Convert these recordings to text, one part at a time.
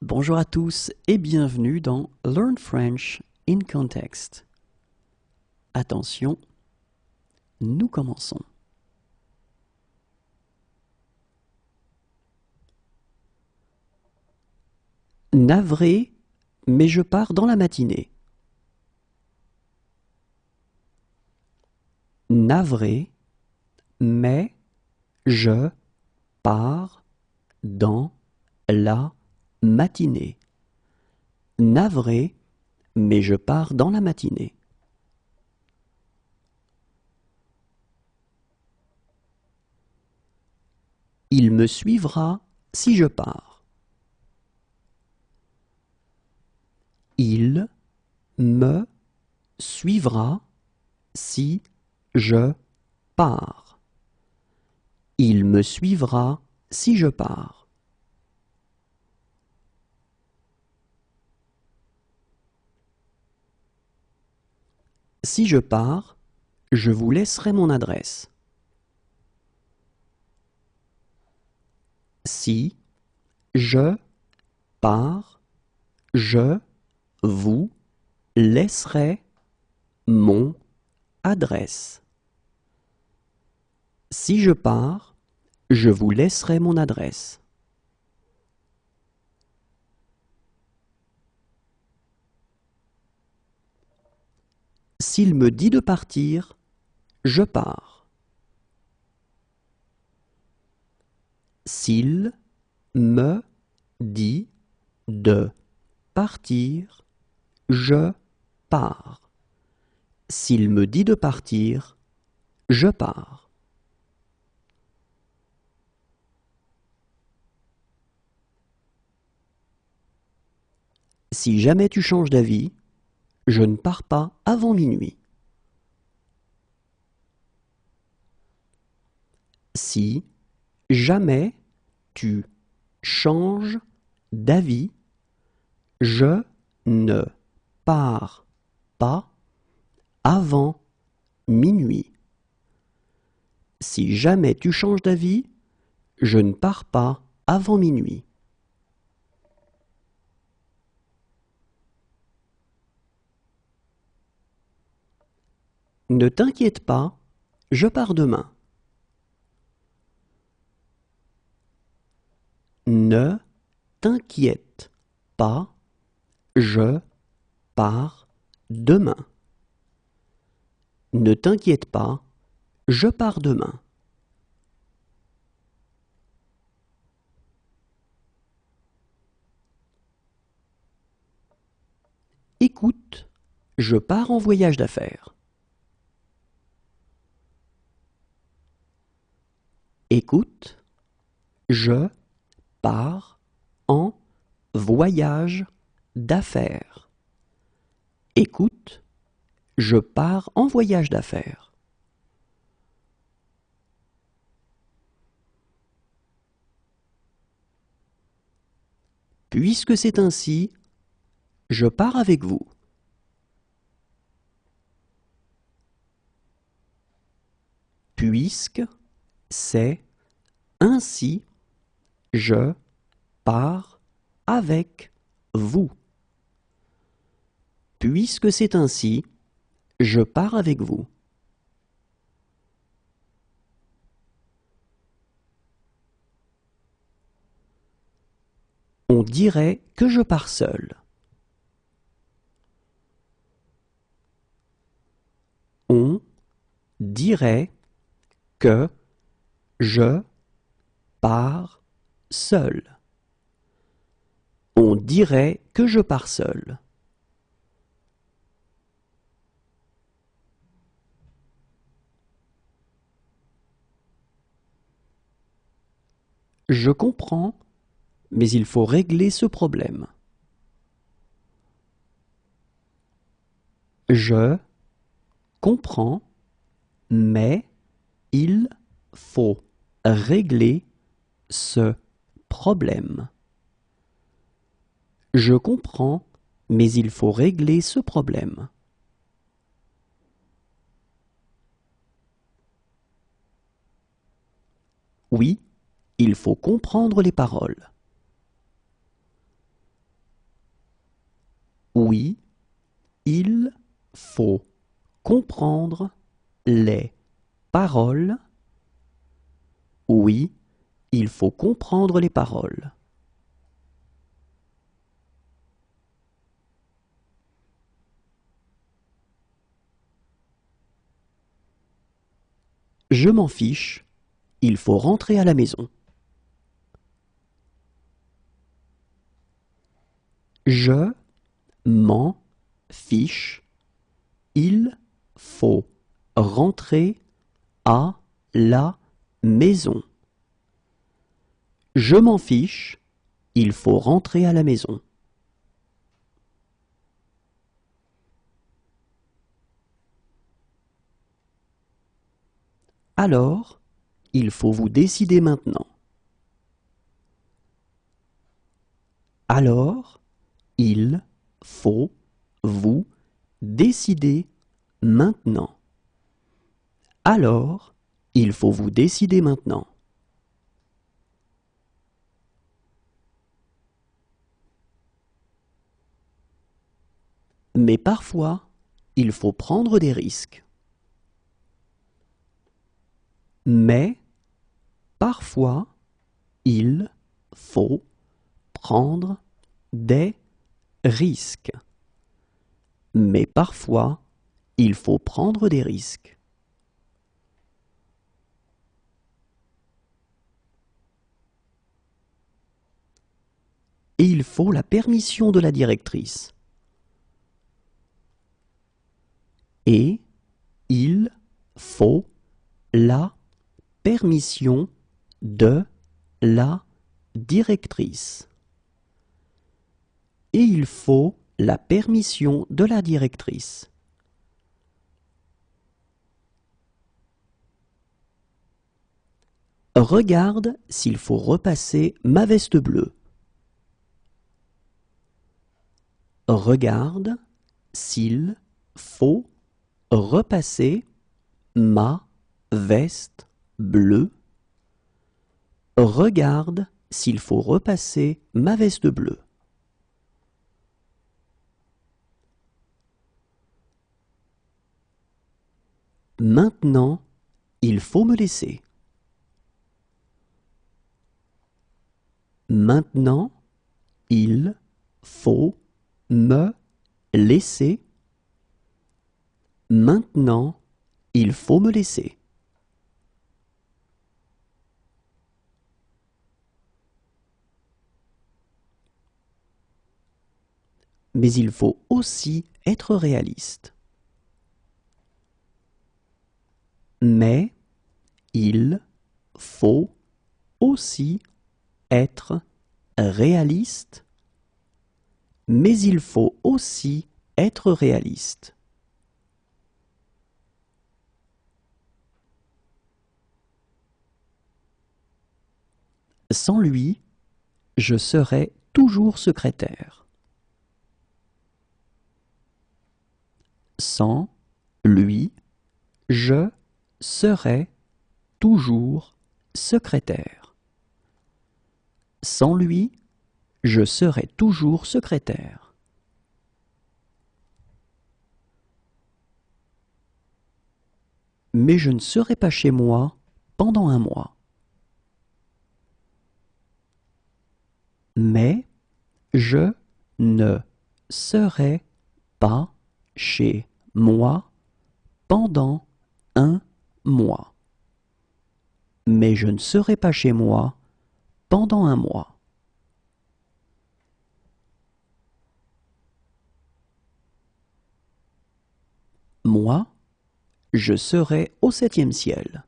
Bonjour à tous et bienvenue dans Learn French in Context. Attention, nous commençons. Navré, mais je pars dans la matinée. Navré, mais je pars dans la matinée. Navré, mais je pars dans la matinée. Il me suivra si je pars. Il me suivra si je pars. Il me suivra si je pars. Si je pars, je vous laisserai mon adresse. Si je pars, je vous laisserai mon adresse. Si je pars, je vous laisserai mon adresse. S'il me dit de partir, je pars. S'il me dit de partir, je pars. S'il me dit de partir, je pars. Si jamais tu changes d'avis, je ne pars pas avant minuit. Si jamais tu changes d'avis, je ne pars pas avant minuit. Si jamais tu changes d'avis, je ne pars pas avant minuit. Ne t'inquiète pas, je pars demain. Ne t'inquiète pas, je pars demain. Ne t'inquiète pas, je pars demain. Écoute, je pars en voyage d'affaires. Écoute, je pars en voyage d'affaires. Écoute, je pars en voyage d'affaires. Puisque c'est ainsi, je pars avec vous. Puisque c'est ainsi, je pars avec vous. Puisque c'est ainsi, je pars avec vous. On dirait que je pars seul. On dirait que je pars seul. On dirait que je pars seul. Je comprends, mais il faut régler ce problème. Je comprends, mais il faut régler ce problème. Je comprends, mais il faut régler ce problème. Oui, il faut comprendre les paroles. Oui, il faut comprendre les paroles. Oui, il faut comprendre les paroles. Je m'en fiche, il faut rentrer à la maison. Je m'en fiche, il faut rentrer à la maison. Je m'en fiche, il faut rentrer à la maison. Alors, il faut vous décider maintenant. Alors, il faut vous décider maintenant. Alors, il faut vous décider maintenant. Mais parfois, il faut prendre des risques. Mais parfois, il faut prendre des risques. Mais parfois, il faut prendre des risques. Et il faut la permission de la directrice. Et il faut la permission de la directrice. Et il faut la permission de la directrice. Regarde s'il faut repasser ma veste bleue. Regarde s'il faut repasser ma veste bleue. Regarde s'il faut repasser ma veste bleue. Maintenant, il faut me laisser. Maintenant, il faut me laisser. Maintenant, il faut me laisser. Mais il faut aussi être réaliste. Mais il faut aussi être réaliste. Mais il faut aussi être réaliste. Sans lui, je serai toujours secrétaire. Sans lui, je serai toujours secrétaire. Sans lui, je serai toujours secrétaire. Mais je ne serai pas chez moi pendant un mois. Mais je ne serai pas chez moi pendant un mois. Mais je ne serai pas chez moi pendant un mois. Moi, je serai au 7e ciel.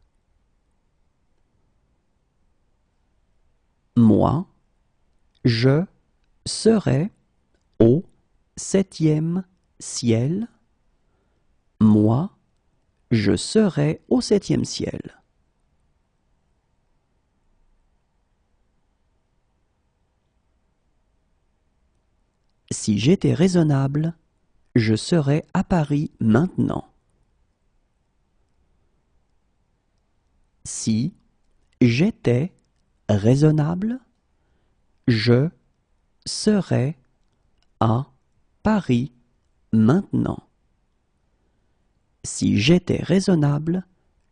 Moi, je serai au 7e ciel. Moi, je serai au 7e ciel. Si j'étais raisonnable, je serais à Paris maintenant. Si j'étais raisonnable, je serais à Paris maintenant. Si j'étais raisonnable,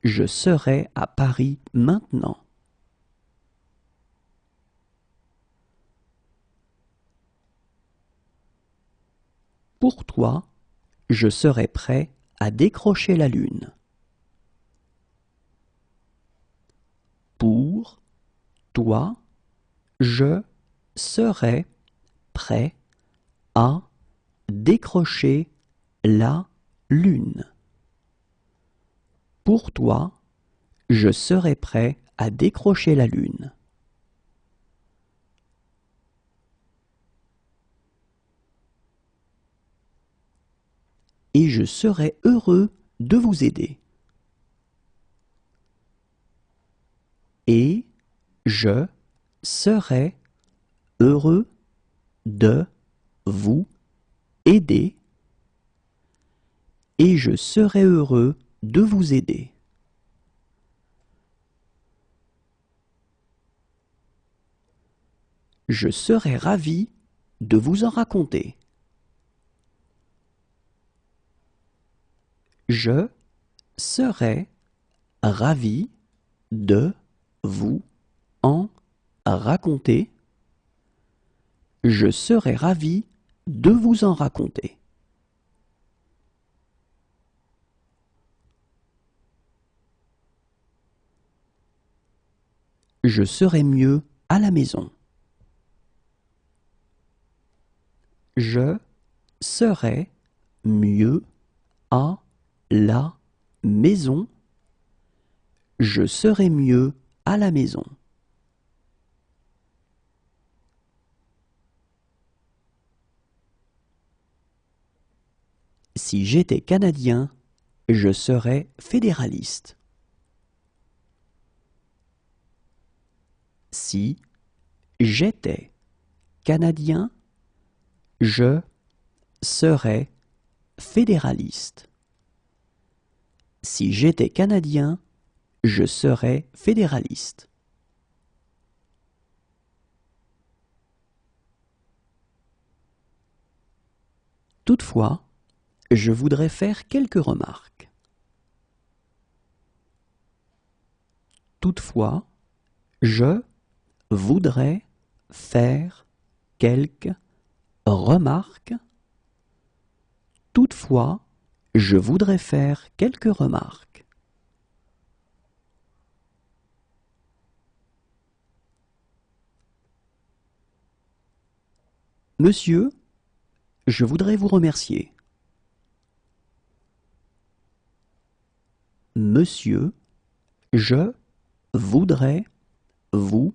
je serais à Paris maintenant. Pour toi, je serais prêt à décrocher la lune. Pour toi, je serais prêt à décrocher la lune. Pour toi, je serais prêt à décrocher la lune. Et je serais heureux de vous aider. Et je serais heureux de vous aider. Et je serais heureux de vous aider. Je serais ravi de vous en raconter. Je serais ravi de vous en raconter. Je serais ravi de vous en raconter. Je serais mieux à la maison. Je serais mieux à la maison. Je serais mieux à la maison. Si j'étais Canadien, je serais fédéraliste. Si j'étais Canadien, je serais fédéraliste. Si j'étais Canadien, je serais fédéraliste. Toutefois, je voudrais faire quelques remarques. Toutefois, je voudrais faire quelques remarques. Toutefois, je voudrais faire quelques remarques. Monsieur, je voudrais vous remercier. Monsieur, je voudrais vous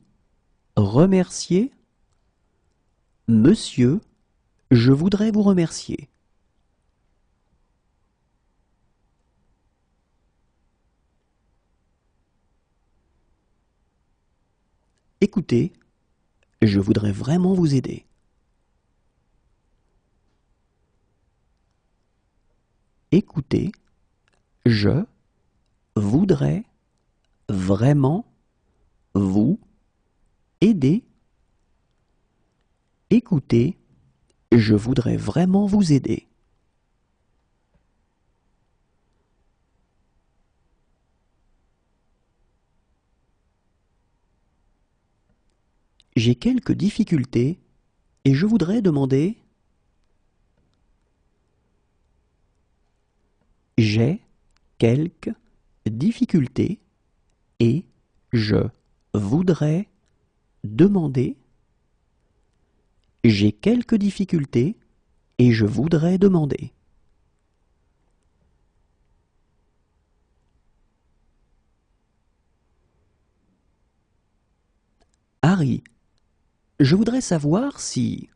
remercier. Monsieur, je voudrais vous remercier. Écoutez, je voudrais vraiment vous aider. Écoutez, je voudrais vraiment vous aider. Écoutez, je voudrais vraiment vous aider. J'ai quelques difficultés et je voudrais demander. J'ai quelques difficultés et je voudrais demander. J'ai quelques difficultés et je voudrais demander. Harry, je voudrais savoir si...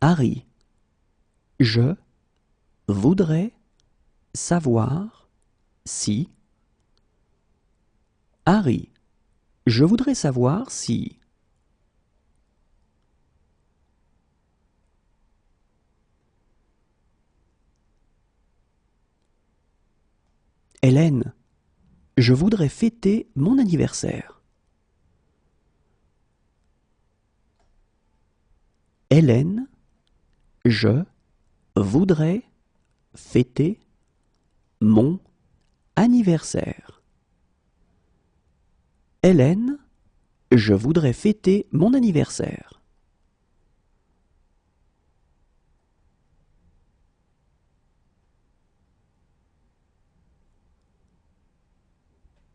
Harry, je voudrais savoir si... Harry, je voudrais savoir si... Hélène, je voudrais fêter mon anniversaire. Hélène, je voudrais fêter mon anniversaire. Hélène, je voudrais fêter mon anniversaire.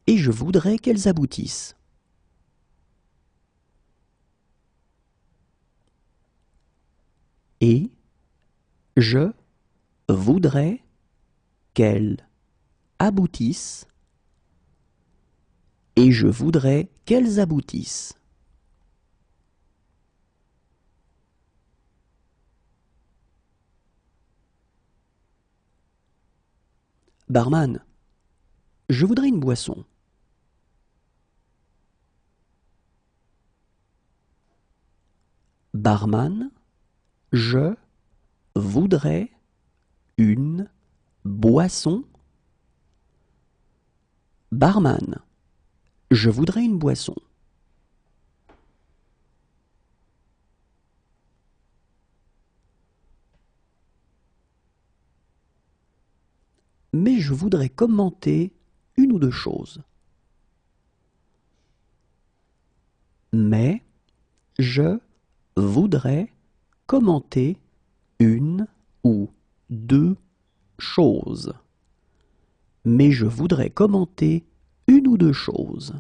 Et je voudrais qu'elles aboutissent. Et je voudrais qu'elles aboutissent. Et je voudrais qu'elles aboutissent. Barman, je voudrais une boisson. Barman, je voudrais une boisson. Barman, je voudrais une boisson. Mais je voudrais commenter une ou deux choses. Mais je voudrais commenter une ou deux choses. Mais je voudrais commenter une ou deux choses.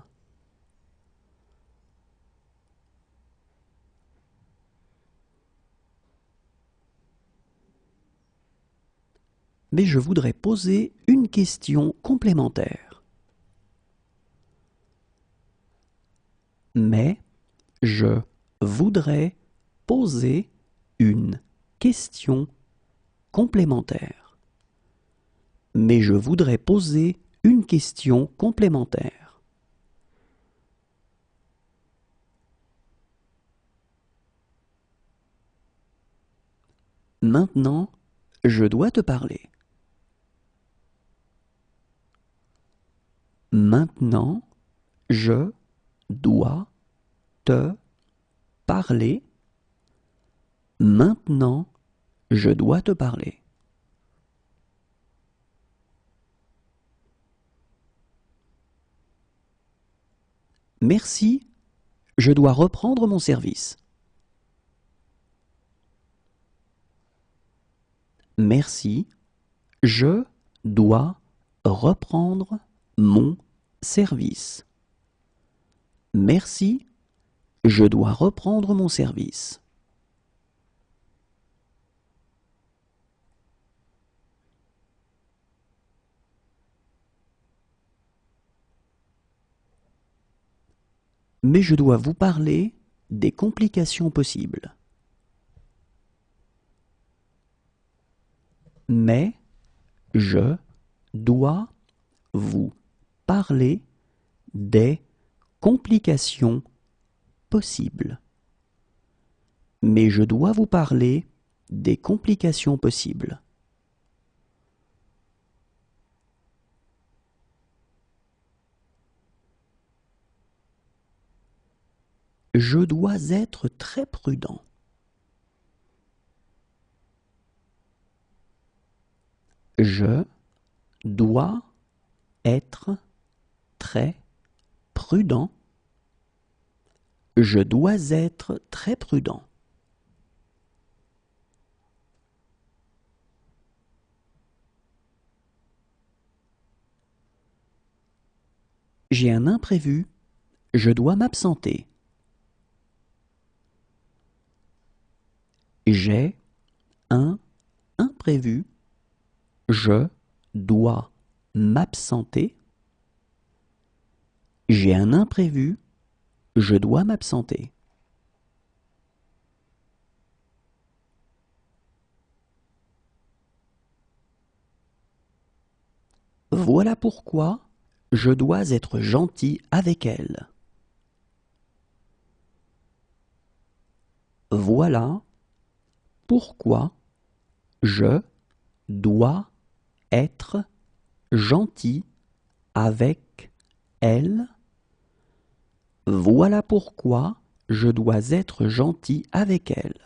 Mais je voudrais poser une question complémentaire. Mais je voudrais poser une question complémentaire. Mais je voudrais poser une question complémentaire. Maintenant, je dois te parler. Maintenant, je dois te parler. Maintenant, je dois te parler. Merci, je dois reprendre mon service. Merci, je dois reprendre mon service. Merci, je dois reprendre mon service. Mais je dois vous parler des complications possibles. Mais je dois vous parler des complications possibles. Mais je dois vous parler des complications possibles. Je dois être très prudent. Je dois être très prudent. Je dois être très prudent. J'ai un imprévu. Je dois m'absenter. J'ai un imprévu. Je dois m'absenter. J'ai un imprévu. Je dois m'absenter. Voilà pourquoi je dois être gentil avec elle. Voilà pourquoi je dois être gentil avec elle. Voilà pourquoi je dois être gentil avec elle.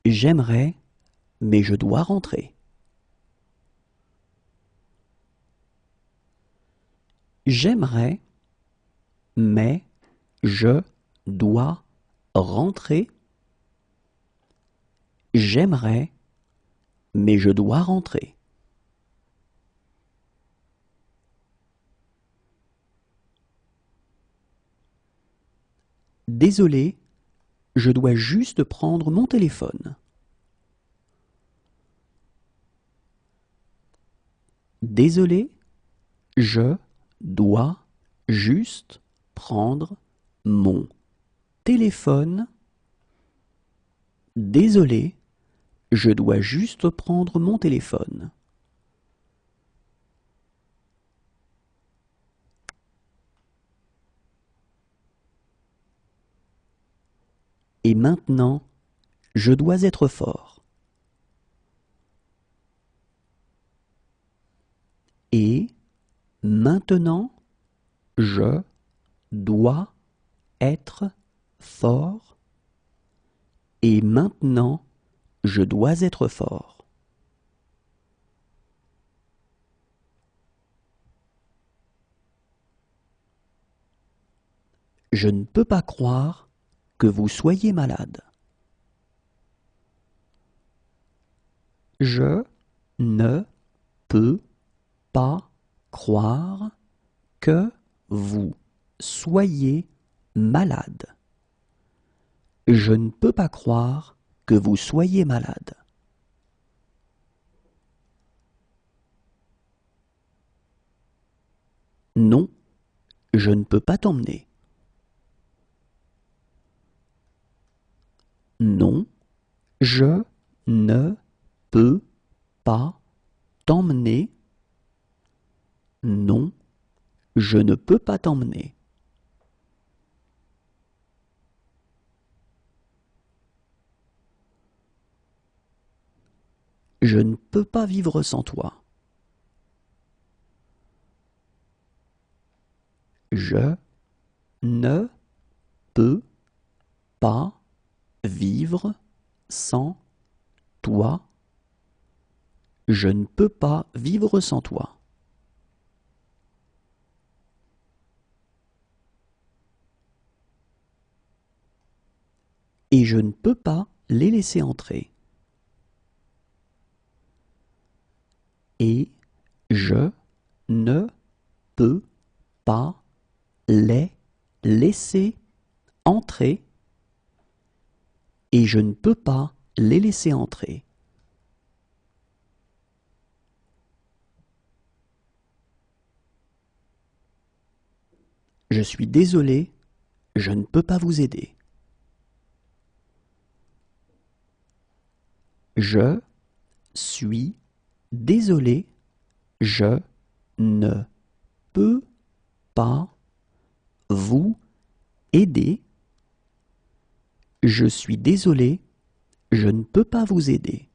J'aimerais, mais je dois rentrer. J'aimerais, mais je dois rentrer. J'aimerais, mais je dois rentrer. Désolé, je dois juste prendre mon téléphone. Désolé, je dois juste prendre mon téléphone. Désolé, je dois juste prendre mon téléphone. Et maintenant, je dois être fort. Et maintenant, je dois être fort. Et maintenant, je dois être fort. Je ne peux pas croire que vous soyez malade. Je ne peux pas croire que vous soyez malade. Je ne peux pas croire que vous soyez malade. Non, je ne peux pas t'emmener. Non, je ne peux pas t'emmener. Non, je ne peux pas t'emmener. Je ne peux pas vivre sans toi. Je ne peux pas vivre sans toi. Je ne peux pas vivre sans toi. Et je ne peux pas les laisser entrer. Et je ne peux pas les laisser entrer. Et je ne peux pas les laisser entrer. Je suis désolé, je ne peux pas vous aider. Je suis désolé, je ne peux pas vous aider. Je suis désolé, je ne peux pas vous aider.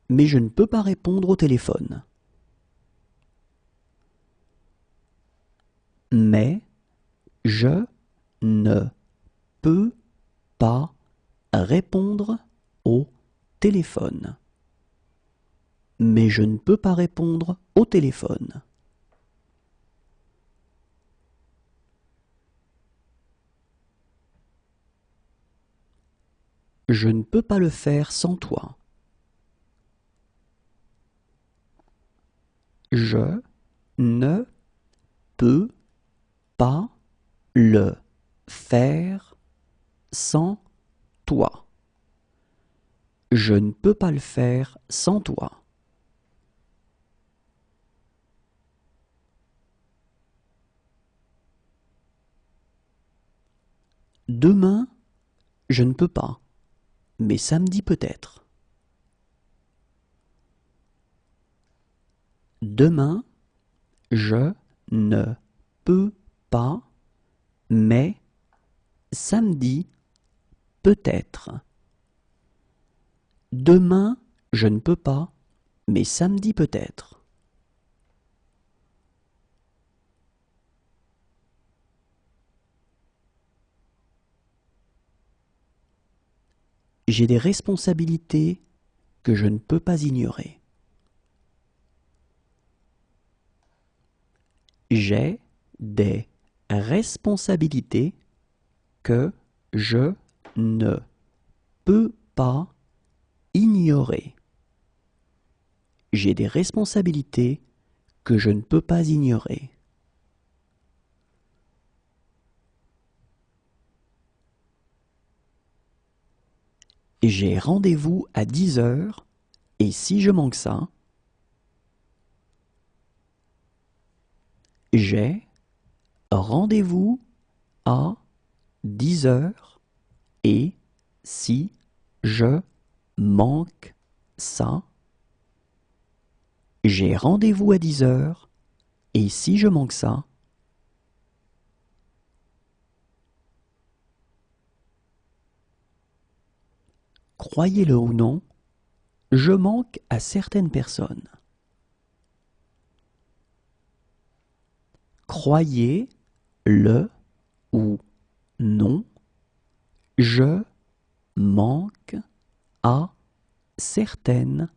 Mais je ne peux pas répondre au téléphone. Mais je ne peux pas répondre au téléphone. Mais je ne peux pas répondre au téléphone. Je ne peux pas le faire sans toi. Je ne peux pas le faire sans toi. Je ne peux pas le faire sans toi. Demain, je ne peux pas, mais samedi peut-être. Demain, je ne peux pas, mais samedi peut-être. Demain, je ne peux pas, mais samedi peut-être. J'ai des responsabilités que je ne peux pas ignorer. J'ai des responsabilités que je ne peux pas ignorer. J'ai des responsabilités que je ne peux pas ignorer. J'ai rendez-vous à 10 heures et si je manque ça, j'ai rendez-vous à 10 heures et si je manque ça, j'ai rendez-vous à 10 heures et si je manque ça, croyez-le ou non, je manque à certaines personnes. Croyez-le ou non, je manque à certaines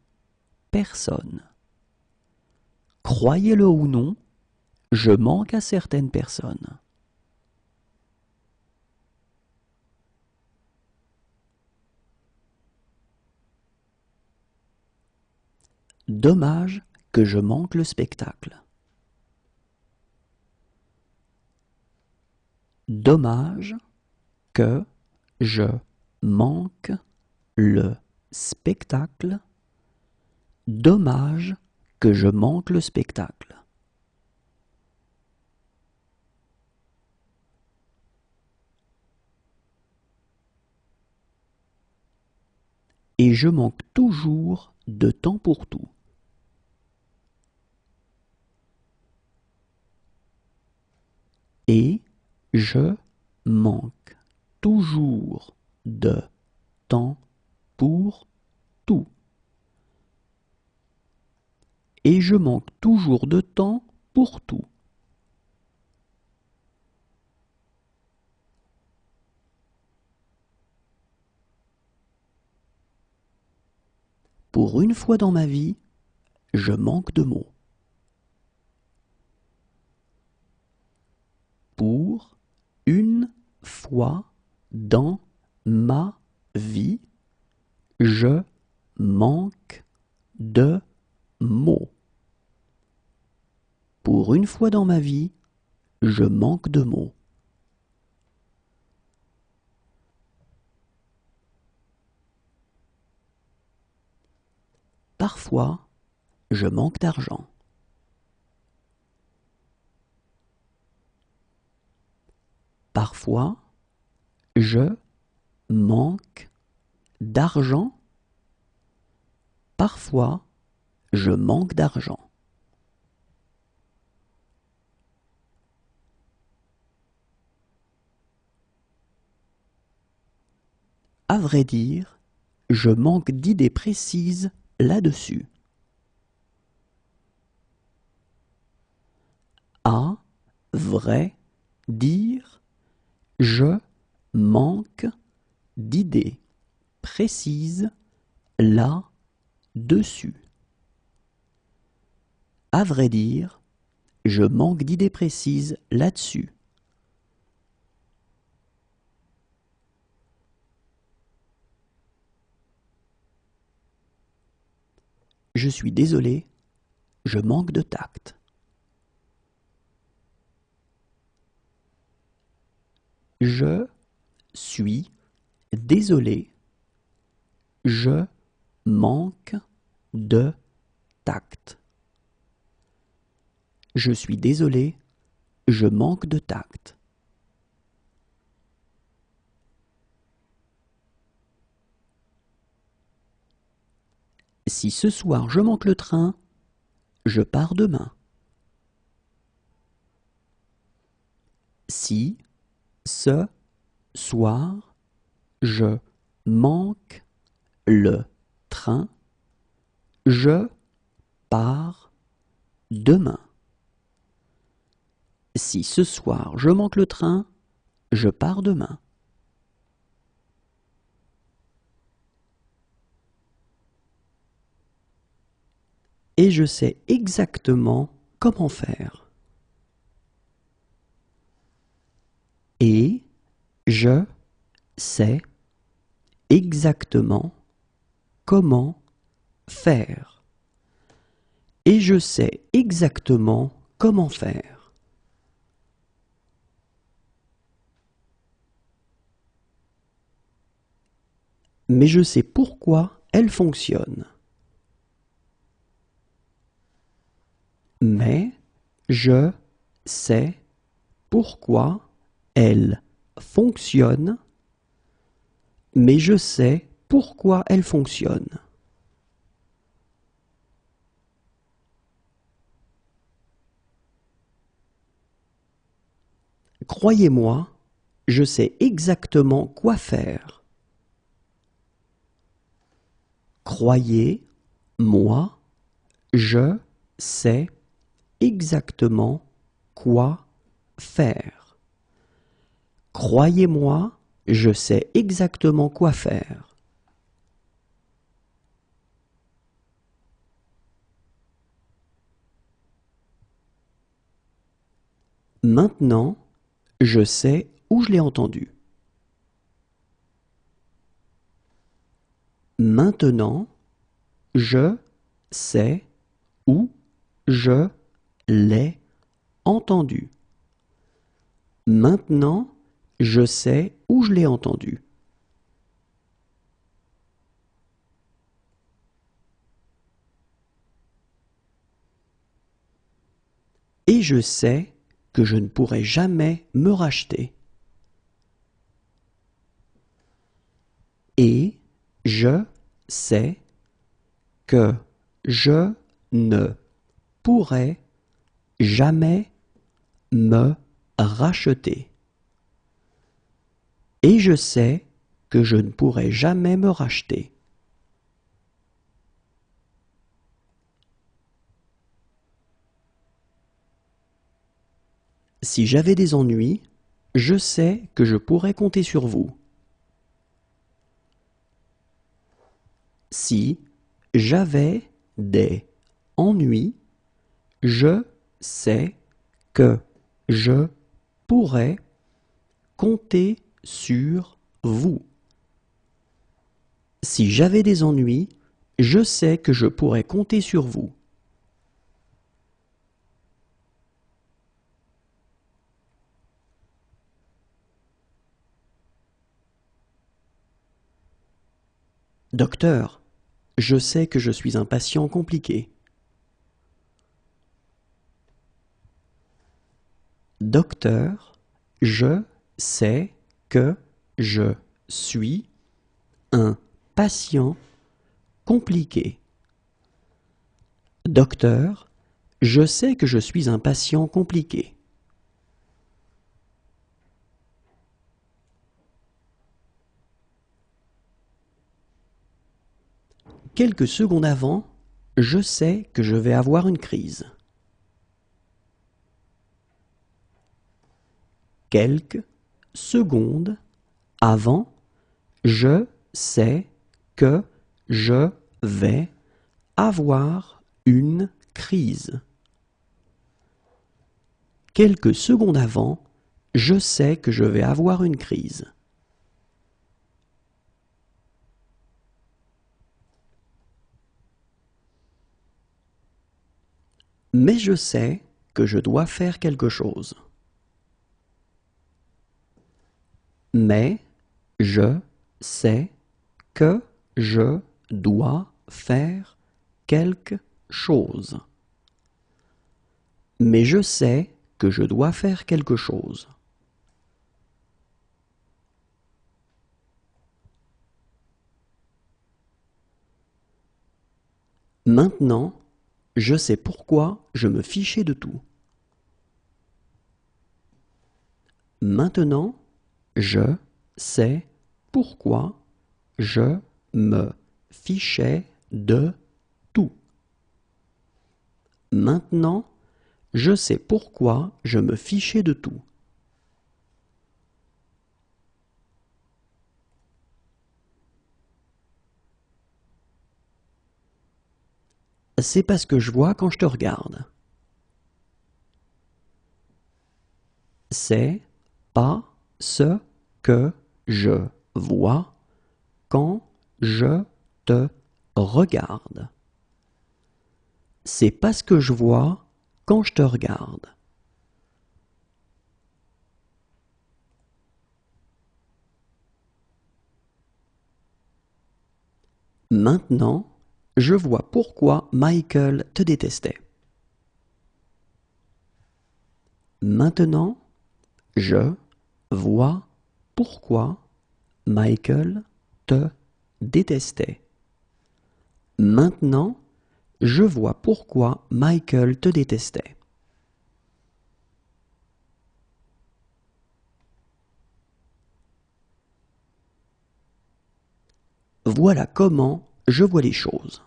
personnes. Croyez-le ou non, je manque à certaines personnes. Dommage que je manque le spectacle. Dommage que je manque le spectacle. Dommage que je manque le spectacle. Et je manque toujours de temps pour tout. Et je manque toujours de temps pour tout. Et je manque toujours de temps pour tout. Pour une fois dans ma vie, je manque de mots. Pour une fois dans ma vie, je manque de mots. Pour une fois dans ma vie, je manque de mots. Parfois, je manque d'argent. Parfois, je manque d'argent. Parfois, je manque d'argent. À vrai dire, je manque d'idées précises là-dessus. À vrai dire, je manque d'idées précises là-dessus. À vrai dire, je manque d'idées précises là-dessus. Je suis désolé, je manque de tact. Je suis désolé, je manque de tact. Je suis désolé, je manque de tact. Si ce soir je manque le train, je pars demain. Si ce soir je manque le train, je pars demain. Si ce soir je manque le train, je pars demain. et je sais exactement comment faire. Et je sais exactement comment faire. Et je sais exactement comment faire. Mais je sais pourquoi elle fonctionne. Mais je sais pourquoi elle fonctionne. Mais je sais pourquoi elle fonctionne. Croyez-moi, je sais exactement quoi faire. Croyez-moi, je sais exactement quoi faire. Croyez-moi, je sais exactement quoi faire. Maintenant, je sais où je l'ai entendu. Maintenant, je sais où je l'ai entendu. Maintenant, je sais où je l'ai entendu. Et je sais que je ne pourrai jamais me racheter. Et je sais que je ne pourrai jamais me racheter. Et je sais que je ne pourrai jamais me racheter. Si j'avais des ennuis, je sais que je pourrais compter sur vous. Si j'avais des ennuis, je sais que je pourrais compter sur vous. Si j'avais des ennuis, je sais que je pourrais compter sur vous. Docteur, je sais que je suis un patient compliqué. Docteur, je sais que je suis un patient compliqué. Docteur, je sais que je suis un patient compliqué. Quelques secondes avant, je sais que je vais avoir une crise. Quelques secondes avant, je sais que je vais avoir une crise. Quelques secondes avant, je sais que je vais avoir une crise. Mais je sais que je dois faire quelque chose. Mais je sais que je dois faire quelque chose. Mais je sais que je dois faire quelque chose. Maintenant, je sais pourquoi je me fichais de tout. Maintenant, je sais pourquoi je me fichais de tout. Maintenant, je sais pourquoi je me fichais de tout. c'est pas ce que je vois quand je te regarde. C'est pas ce que je vois quand je te regarde. C'est pas ce que je vois quand je te regarde. Maintenant, je vois pourquoi Michael te détestait. Maintenant, je vois pourquoi Michael te détestait. Maintenant, je vois pourquoi Michael te détestait. Voilà comment je vois les choses.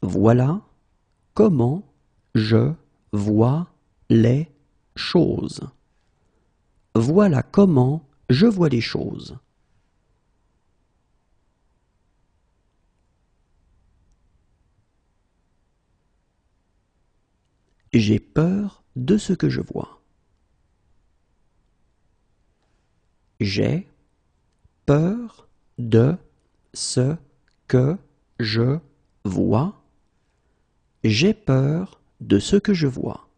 Voilà comment je vois les choses. Voilà comment je vois les choses. J'ai peur de ce que je vois. J'ai peur de ce que je vois. J'ai peur de ce que je vois.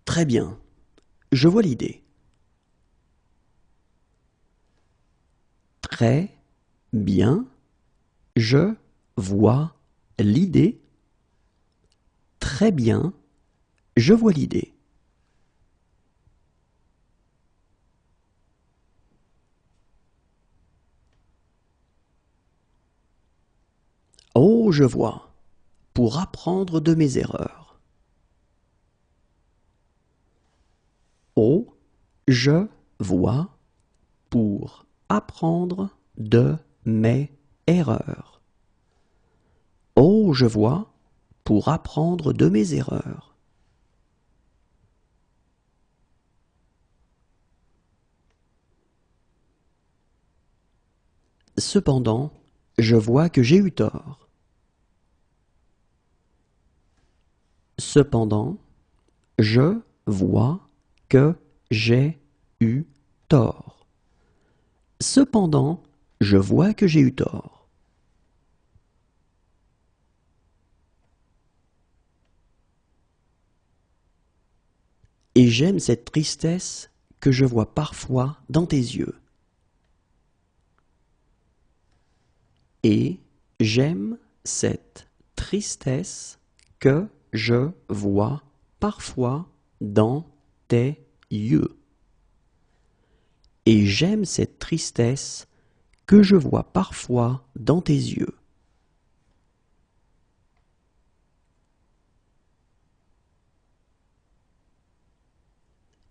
Très bien, je vois l'idée. Très bien, je vois l'idée. Très bien, je vois l'idée. Oh, je vois, pour apprendre de mes erreurs. Oh, je vois, pour apprendre de mes erreurs. Oh, je vois, pour apprendre de mes erreurs. Cependant, je vois que j'ai eu tort. Cependant, je vois que j'ai eu tort. Cependant, je vois que j'ai eu tort. Et j'aime cette tristesse que je vois parfois dans tes yeux. Et j'aime cette tristesse que je vois parfois dans tes yeux. Et j'aime cette tristesse que je vois parfois dans tes yeux.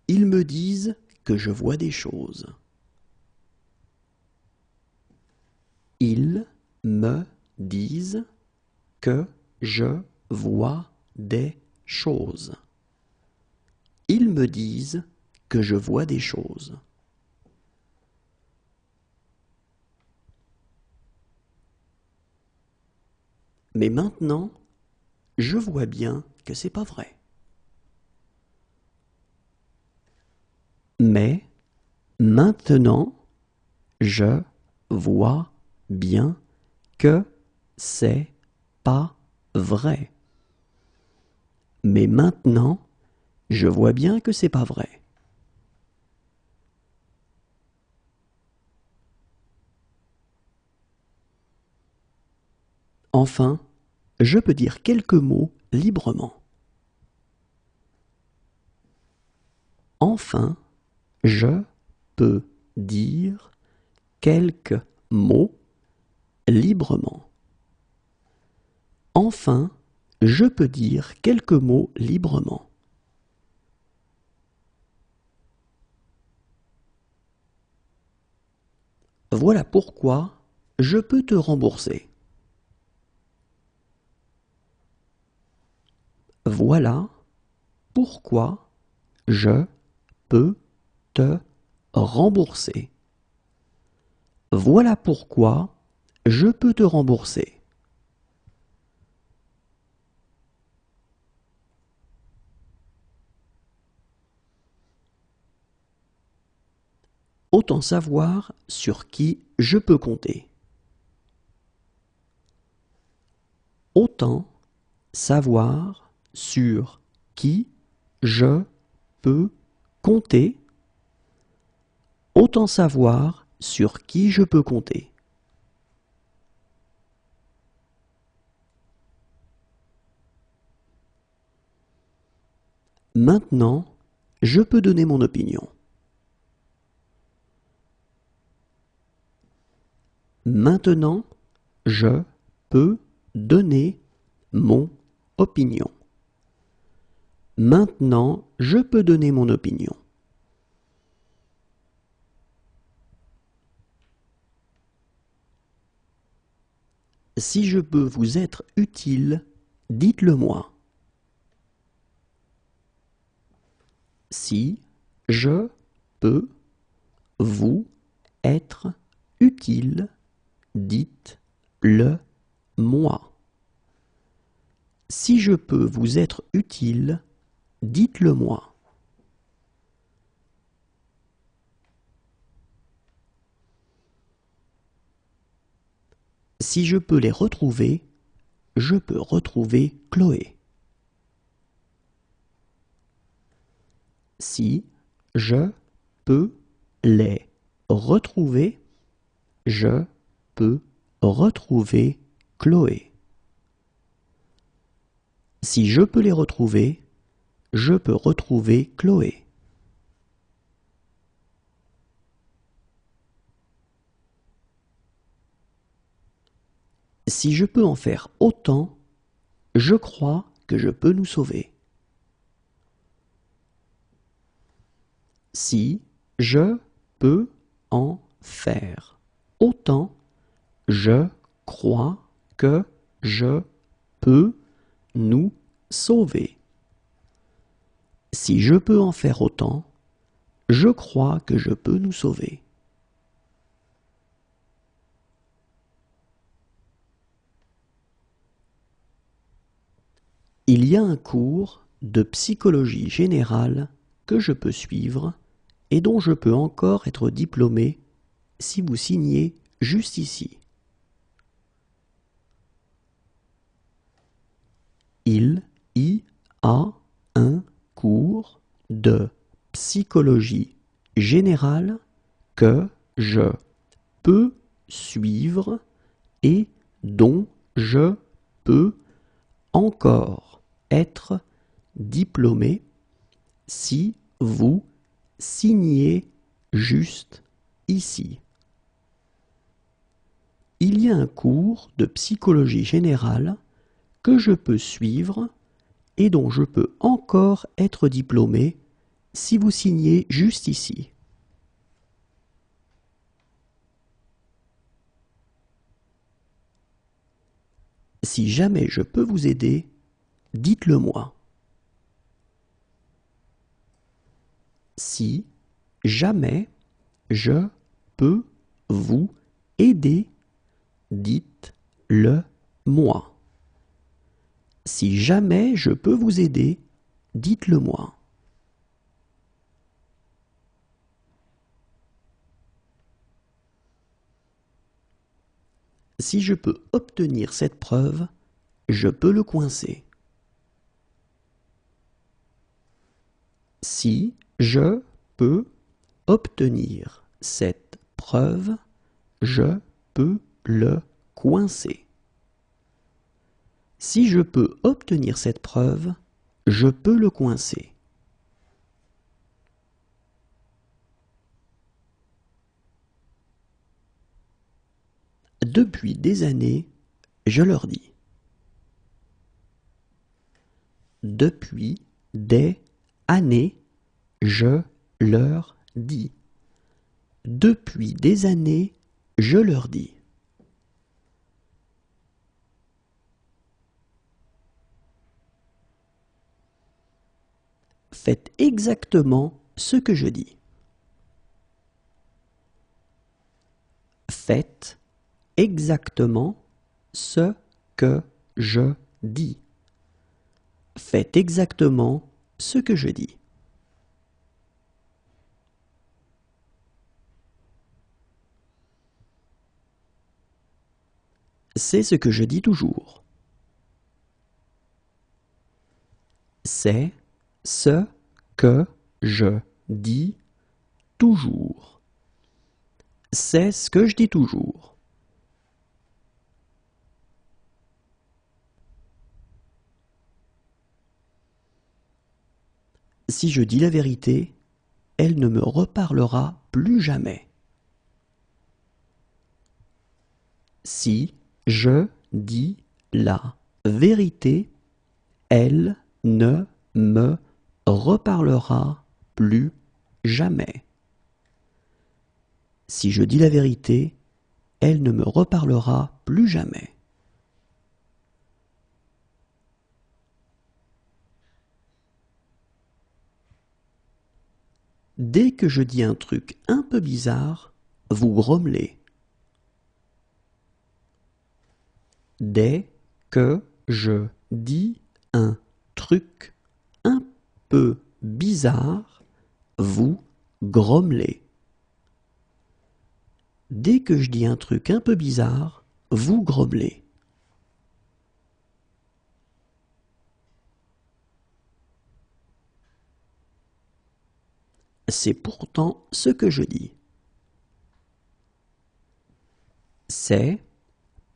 Ils me disent que je vois des choses. Ils me disent que je vois des choses. Ils me disent que je vois des choses. Mais maintenant, je vois bien que c'est pas vrai. Mais maintenant, je vois bien que c'est pas vrai. Mais maintenant, je vois bien que c'est pas vrai. Enfin, je peux dire quelques mots librement. Enfin, je peux dire quelques mots librement. Enfin, je peux dire quelques mots librement. Voilà pourquoi je peux te rembourser. Voilà pourquoi je peux te rembourser. Voilà pourquoi je peux te rembourser. Autant savoir sur qui je peux compter. Autant savoir sur qui je peux compter. Autant savoir sur qui je peux compter. Maintenant, je peux donner mon opinion. Maintenant, je peux donner mon opinion. Maintenant, je peux donner mon opinion. Si je peux vous être utile, dites-le moi. Si je peux vous être utile, dites-le moi. Si je peux vous être utile, dites-le moi. Si je peux les retrouver, je peux retrouver Chloé. Si je peux les retrouver, je peux retrouver Chloé. Si je peux les retrouver, je peux retrouver Chloé. Si je peux en faire autant, je crois que je peux nous sauver. Si je peux en faire autant, je crois que je peux nous sauver. Si je peux en faire autant, je crois que je peux nous sauver. Il y a un cours de psychologie générale que je peux suivre et dont je peux encore être diplômé si vous signez juste ici. Il y a un cours de psychologie générale que je peux suivre et dont je peux encore être diplômé si vous signez juste ici. Il y a un cours de psychologie générale que je peux suivre et dont je peux encore être diplômé si vous signez juste ici. Si jamais je peux vous aider, dites-le moi. Si jamais je peux vous aider, dites-le moi. Si jamais je peux vous aider, dites-le moi. Si je peux obtenir cette preuve, je peux le coincer. Si je peux obtenir cette preuve, je peux le coincer. Si je peux obtenir cette preuve, je peux le coincer. Depuis des années, je leur dis. Depuis des années, je leur dis. Depuis des années, je leur dis. Faites exactement ce que je dis. Faites exactement ce que je dis. Faites exactement ce que je dis. C'est ce que je dis toujours. C'est ce que je dis toujours. C'est ce que je dis toujours. Si je dis la vérité, elle ne me reparlera plus jamais. Si je dis la vérité, elle ne me reparlera plus jamais. Si je dis la vérité, elle ne me reparlera plus jamais. Dès que je dis un truc un peu bizarre, vous grommelez. Dès que je dis un truc un peu bizarre, vous grommelez. Dès que je dis un truc un peu bizarre, vous grommelez. C'est pourtant ce que je dis. C'est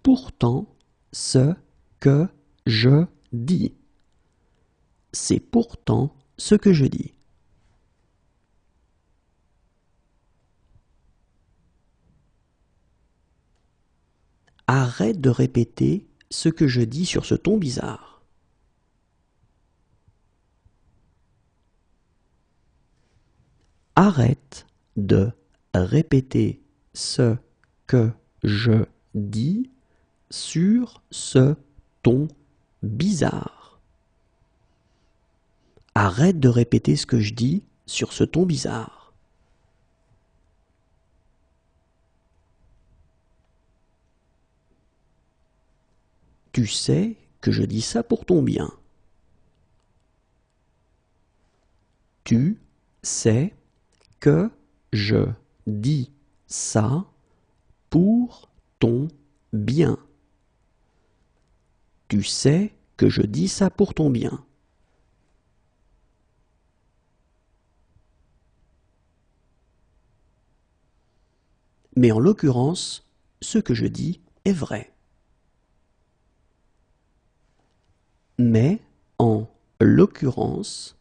pourtant ce que je dis. C'est pourtant ce que je dis. Arrête de répéter ce que je dis sur ce ton bizarre. Arrête de répéter ce que je dis sur ce ton bizarre. Arrête de répéter ce que je dis sur ce ton bizarre. Tu sais que je dis ça pour ton bien. Tu sais que je dis ça pour ton bien. Tu sais que je dis ça pour ton bien. Mais en l'occurrence, ce que je dis est vrai. Mais en l'occurrence,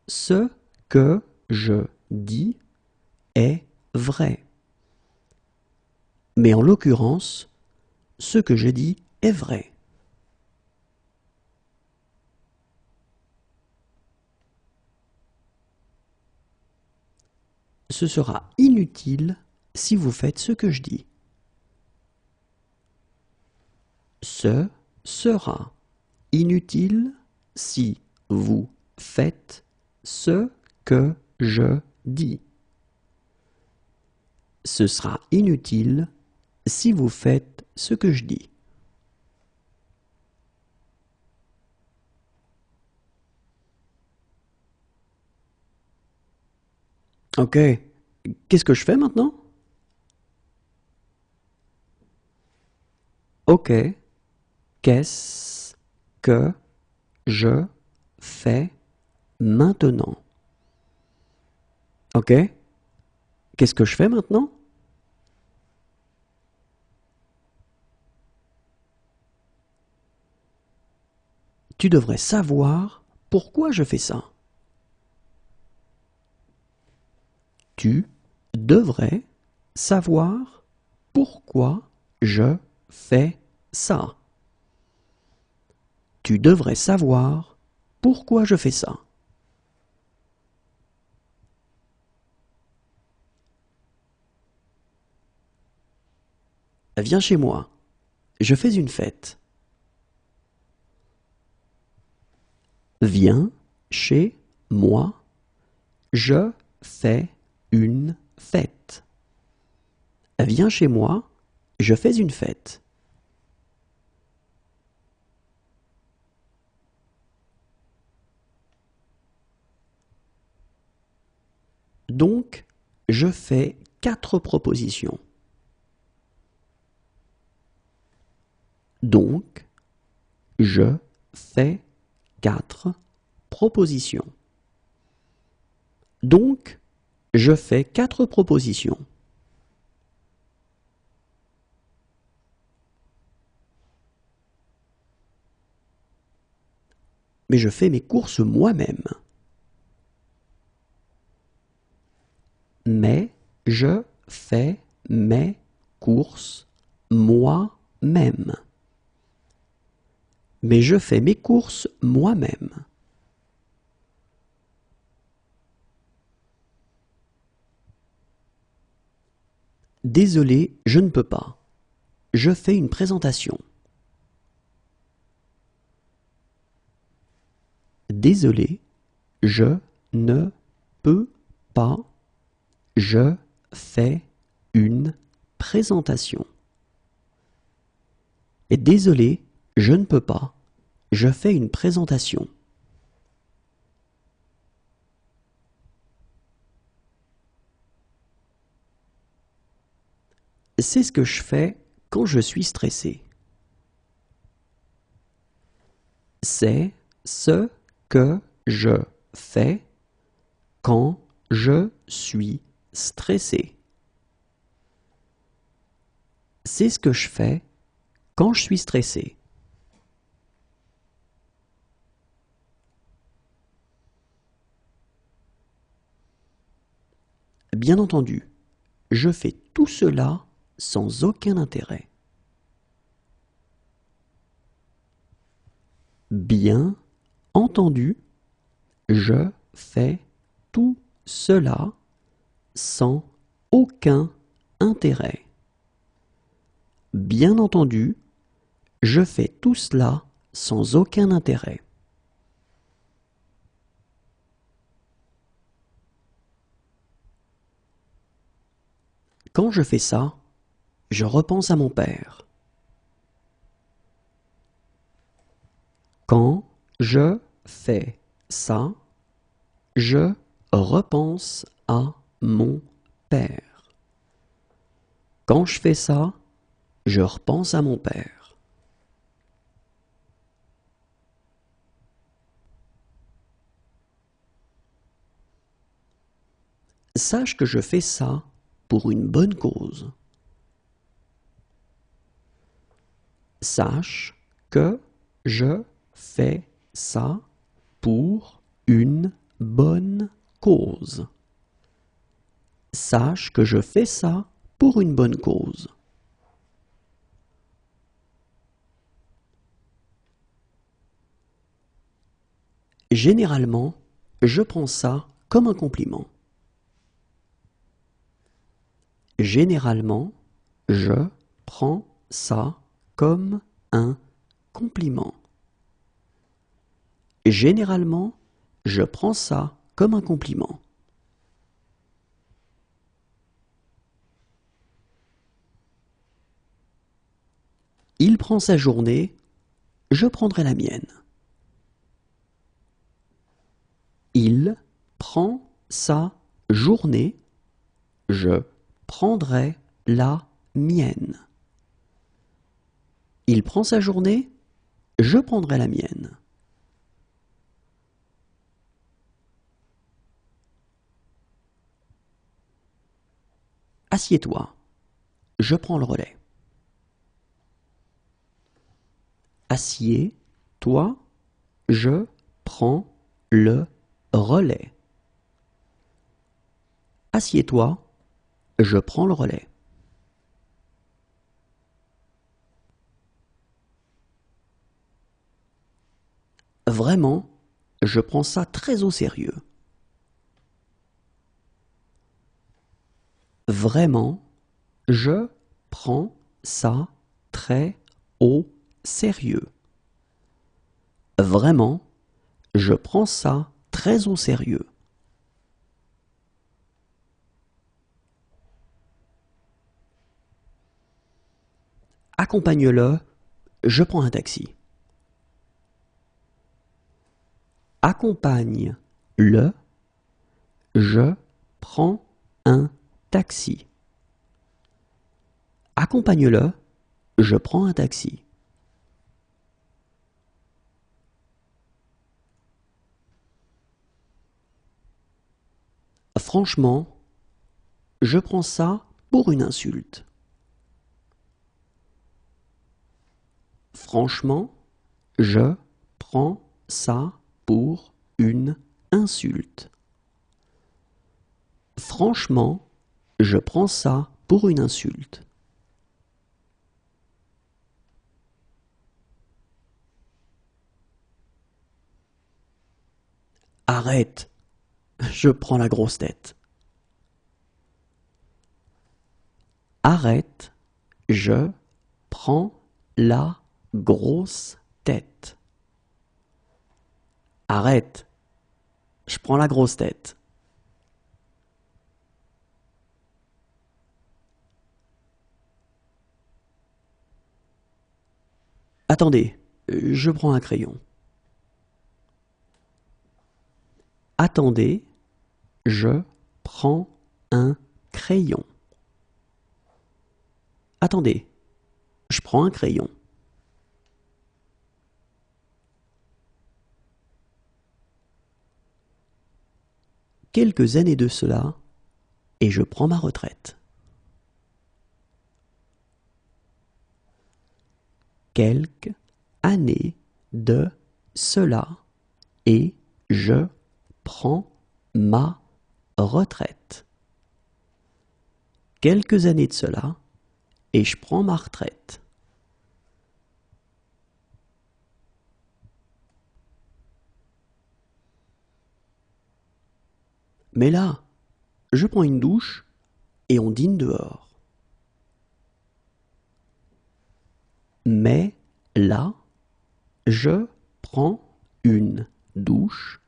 ce que je dis est vrai. Mais en l'occurrence, ce que je dis est vrai. Ce sera inutile si vous faites ce que je dis. Ce sera inutile si vous faites ce que je dis. Ce sera inutile si vous faites ce que je dis. Ok, qu'est-ce que je fais maintenant? Ok, qu'est-ce que je fais maintenant? Ok, qu'est-ce que je fais maintenant? Tu devrais savoir pourquoi je fais ça. Tu devrais savoir pourquoi je fais ça. Tu devrais savoir pourquoi je fais ça. Viens chez moi. Je fais une fête. Viens chez moi. Je fais une fête. Viens chez moi, je fais une fête. Donc, je fais 4 propositions. Donc, je fais 4 propositions. Donc, je fais 4 propositions. Mais je fais mes courses moi-même. Mais je fais mes courses moi-même. Mais je fais mes courses moi-même. Désolé, je ne peux pas. Je fais une présentation. Désolé, je ne peux pas. Je fais une présentation. Et désolé, je ne peux pas. Je fais une présentation. C'est ce que je fais quand je suis stressé. C'est ce que je fais quand je suis stressé. C'est ce que je fais quand je suis stressé. Bien entendu, je fais tout cela sans aucun intérêt. Bien entendu, je fais tout cela sans aucun intérêt. Bien entendu, je fais tout cela sans aucun intérêt. Quand je fais ça, je repense à mon père. Quand je fais ça, je repense à mon père. Quand je fais ça, je repense à mon père. Sache que je fais ça pour une bonne cause. Sache que je fais ça pour une bonne cause. Sache que je fais ça pour une bonne cause. Généralement, je prends ça comme un compliment. Généralement, je prends ça comme un compliment. Généralement, je prends ça comme un compliment. Il prend sa journée, je prendrai la mienne. Il prend sa journée, je prendrai la mienne. Il prend sa journée, je prendrai la mienne. Assieds-toi, je prends le relais. Assieds-toi, je prends le relais. Assieds-toi, je prends le relais. Vraiment, je prends ça très au sérieux. Vraiment, je prends ça très au sérieux. Vraiment, je prends ça très au sérieux. Accompagne-le, je prends un taxi. Accompagne-le, je prends un taxi. Accompagne-le, je prends un taxi. Franchement, je prends ça pour une insulte. Franchement, je prends ça pour une insulte. Franchement, je prends ça pour une insulte. Arrête, je prends la grosse tête. Arrête, je prends la grosse tête. Arrête, je prends la grosse tête. Attendez, je prends un crayon. Attendez, je prends un crayon. Attendez, je prends un crayon. Quelques années de cela, et je prends ma retraite. Quelques années de cela, et je prends ma retraite. Quelques années de cela, et je prends ma retraite. Mais là, je prends une douche et on dîne dehors. Mais là, je prends une douche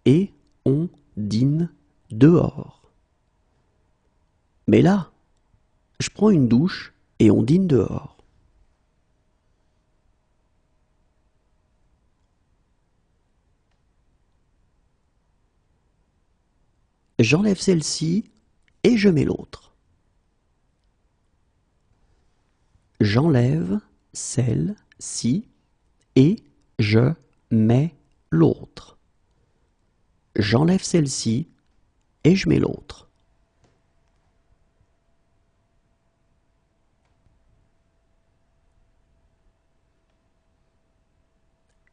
et on dîne dehors. Mais là, je prends une douche et on dîne dehors. J'enlève celle-ci et je mets l'autre. J'enlève celle-ci et je mets l'autre. J'enlève celle-ci et je mets l'autre.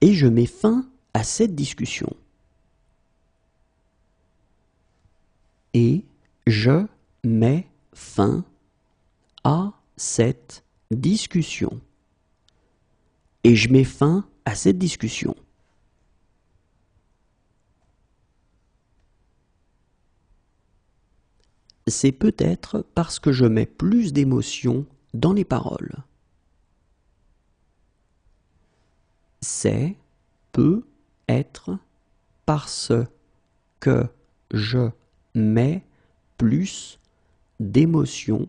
Et je mets fin à cette discussion. Et je mets fin à cette discussion. Et je mets fin à cette discussion. C'est peut-être parce que je mets plus d'émotion dans les paroles. C'est peut-être parce que je mets plus d'émotion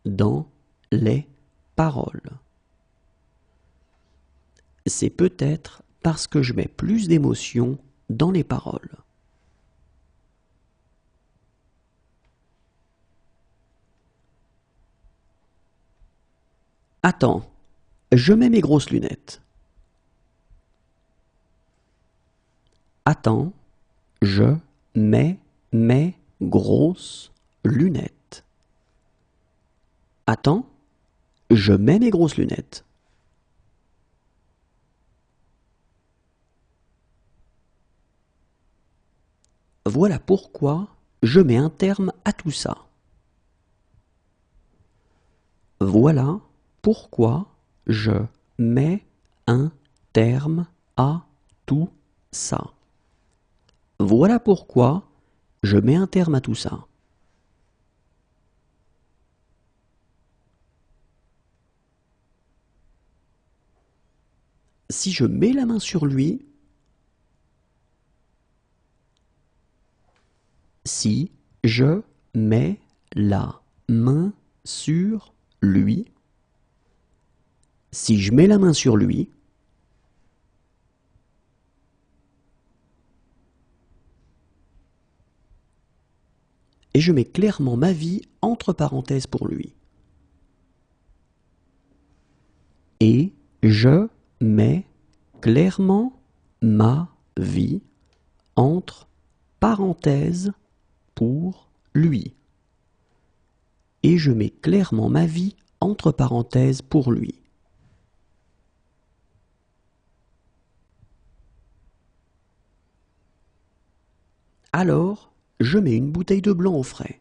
dans les paroles. C'est peut-être parce que je mets plus d'émotion dans les paroles. Attends, je mets mes grosses lunettes. Attends, je mets mes grosses lunettes. Attends, je mets mes grosses lunettes. Voilà pourquoi je mets un terme à tout ça. Voilà pourquoi je mets un terme à tout ça. Voilà pourquoi je mets un terme à tout ça. Si je mets la main sur lui, si je mets la main sur lui, Si je mets la main sur lui, et je mets clairement ma vie entre parenthèses pour lui. Et je mets clairement ma vie entre parenthèses pour lui. Et je mets clairement ma vie entre parenthèses pour lui. Alors, je mets une bouteille de blanc au frais.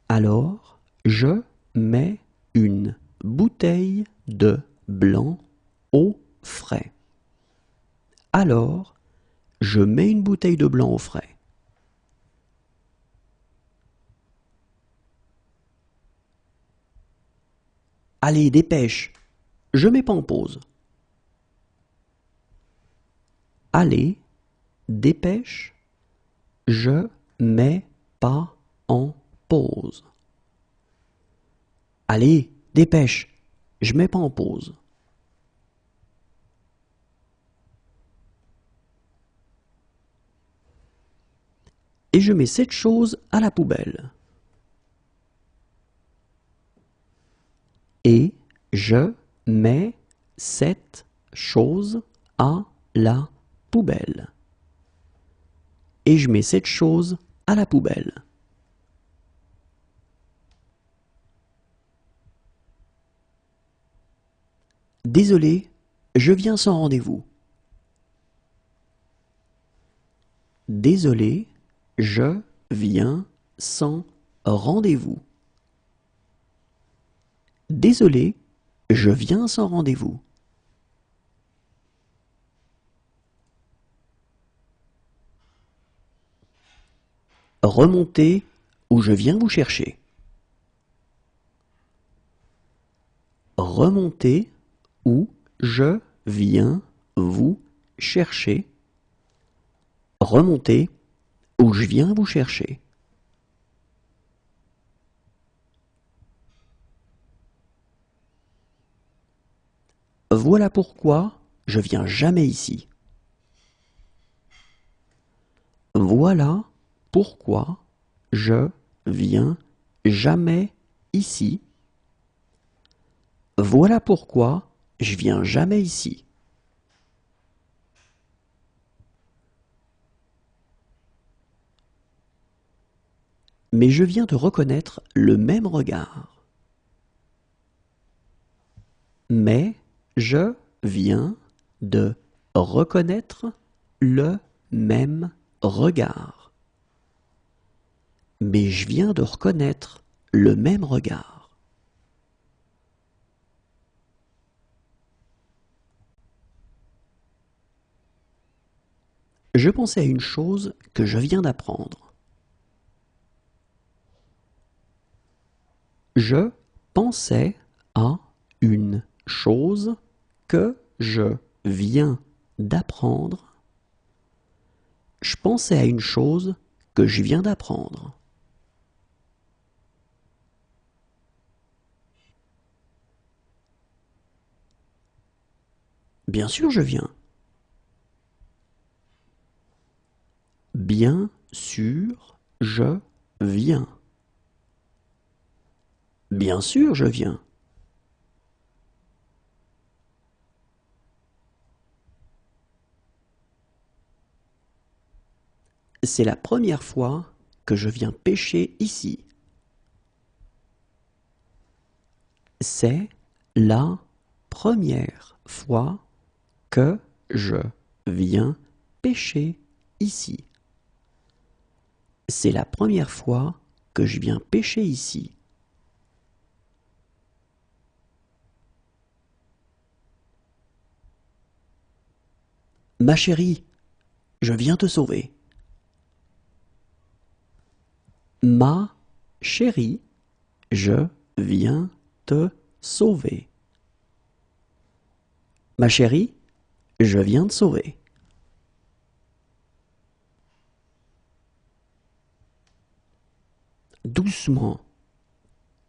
Alors, je mets une bouteille de blanc au frais. Alors, je mets une bouteille de blanc au frais. Allez, dépêche, je mets pas en pause. Allez, dépêche, je mets pas en pause. Allez, dépêche, je mets pas en pause. Et je mets cette chose à la poubelle. Et je mets cette chose à la poubelle. Et je mets cette chose à la poubelle. Désolé, je viens sans rendez-vous. Désolé, je viens sans rendez-vous. Désolé, je viens sans rendez-vous. Remontez ou je viens vous chercher. Remontez ou je viens vous chercher. Remontez ou je viens vous chercher. Voilà pourquoi je viens jamais ici. Voilà pourquoi je viens jamais ici. Voilà pourquoi je viens jamais ici. Mais je viens de reconnaître le même regard. Mais je viens de reconnaître le même regard. Mais je viens de reconnaître le même regard. Je pensais à une chose que je viens d'apprendre. Je pensais à une chose que je viens d'apprendre. Je pensais à une chose que je viens d'apprendre. Bien sûr, je viens. Bien sûr, je viens. Bien sûr, je viens. C'est la première fois que je viens pêcher ici. C'est la première fois que je viens pêcher ici. C'est la première fois que je viens pêcher ici. Ma chérie, je viens te sauver. Ma chérie, je viens te sauver. Ma chérie, je viens te sauver. Doucement.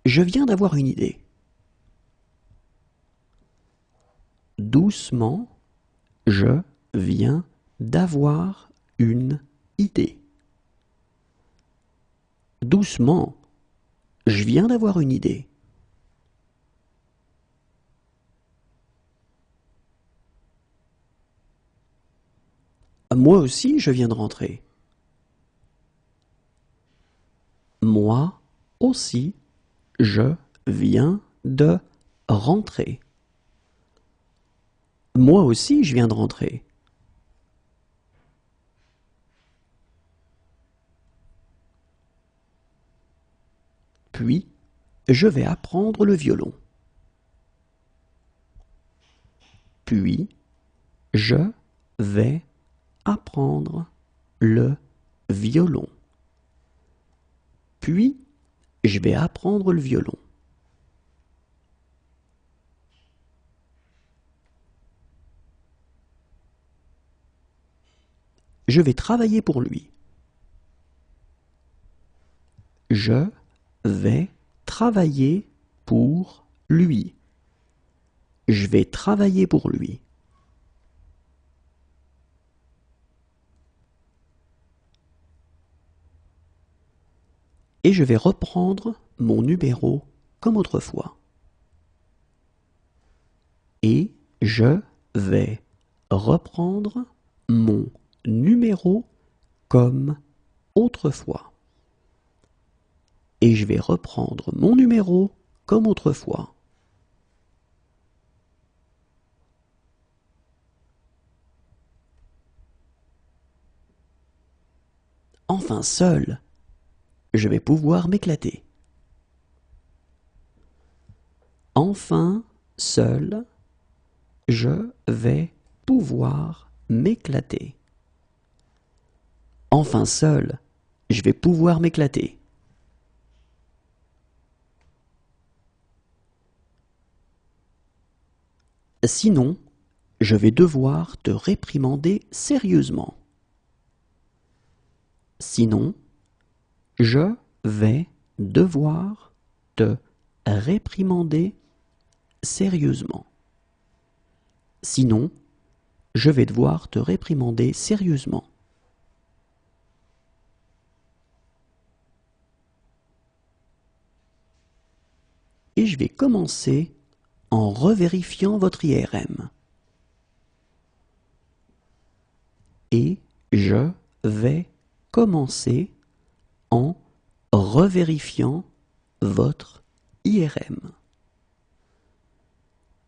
Je viens d'avoir une idée. Doucement, je viens d'avoir une idée. Doucement, je viens d'avoir une idée. Moi aussi, je viens de rentrer. Moi aussi, je viens de rentrer. Moi aussi, je viens de rentrer. Puis, je vais apprendre le violon. Puis, je vais apprendre le violon. Puis, je vais apprendre le violon. Je vais travailler pour lui. Je vais travailler pour lui. Je vais travailler pour lui. Et je vais reprendre mon numéro comme autrefois. Et je vais reprendre mon numéro comme autrefois. Et je vais reprendre mon numéro comme autrefois. Enfin seul, je vais pouvoir m'éclater. Enfin seul, je vais pouvoir m'éclater. Enfin seul, je vais pouvoir m'éclater. Sinon, je vais devoir te réprimander sérieusement. Sinon, je vais devoir te réprimander sérieusement. Sinon, je vais devoir te réprimander sérieusement. Et je vais commencer en revérifiant votre IRM. Et je vais commencer en revérifiant votre IRM.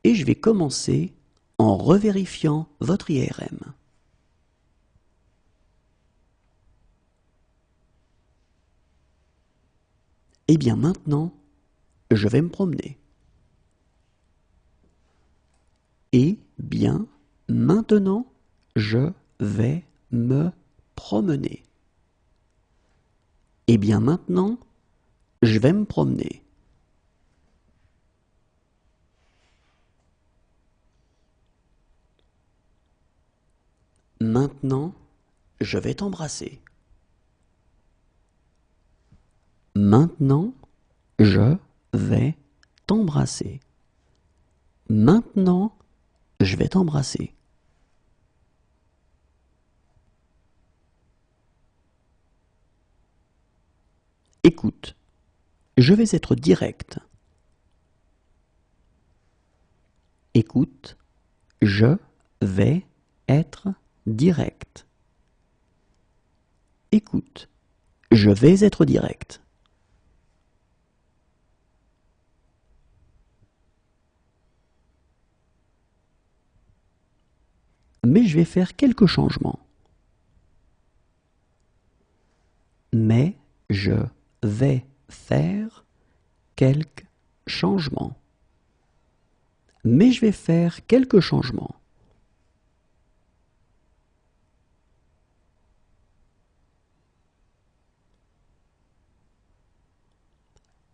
Et je vais commencer en revérifiant votre IRM. Et bien maintenant, je vais me promener. Et bien maintenant, je vais me promener. Et bien maintenant, je vais me promener. Maintenant, je vais t'embrasser. Maintenant, je vais t'embrasser. Maintenant, je vais t'embrasser. Écoute, je vais être direct. Écoute, je vais être direct. Écoute, je vais être direct. Mais je vais faire quelques changements. Mais je vais faire quelques changements. Mais je vais faire quelques changements.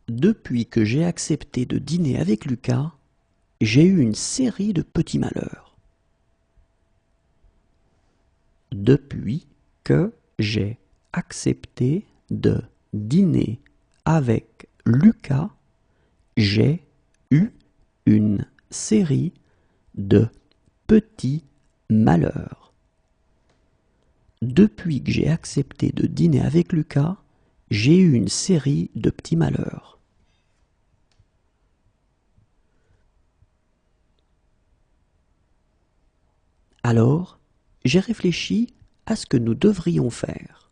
Depuis que j'ai accepté de dîner avec Lucas, j'ai eu une série de petits malheurs. Depuis que j'ai accepté de dîner avec Lucas, j'ai eu une série de petit malheur. Depuis que j'ai accepté de dîner avec Lucas, j'ai eu une série de petits malheurs. Alors, j'ai réfléchi à ce que nous devrions faire.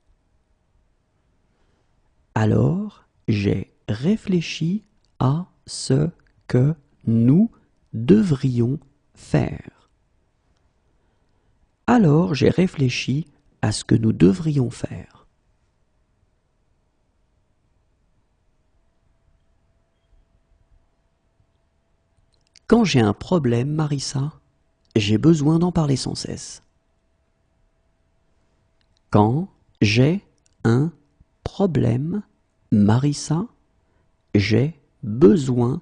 Alors, j'ai réfléchi à ce que nous devrions faire. Alors, j'ai réfléchi à ce que nous devrions faire. Quand j'ai un problème, Marissa, j'ai besoin d'en parler sans cesse. Quand j'ai un problème, Marissa, j'ai besoin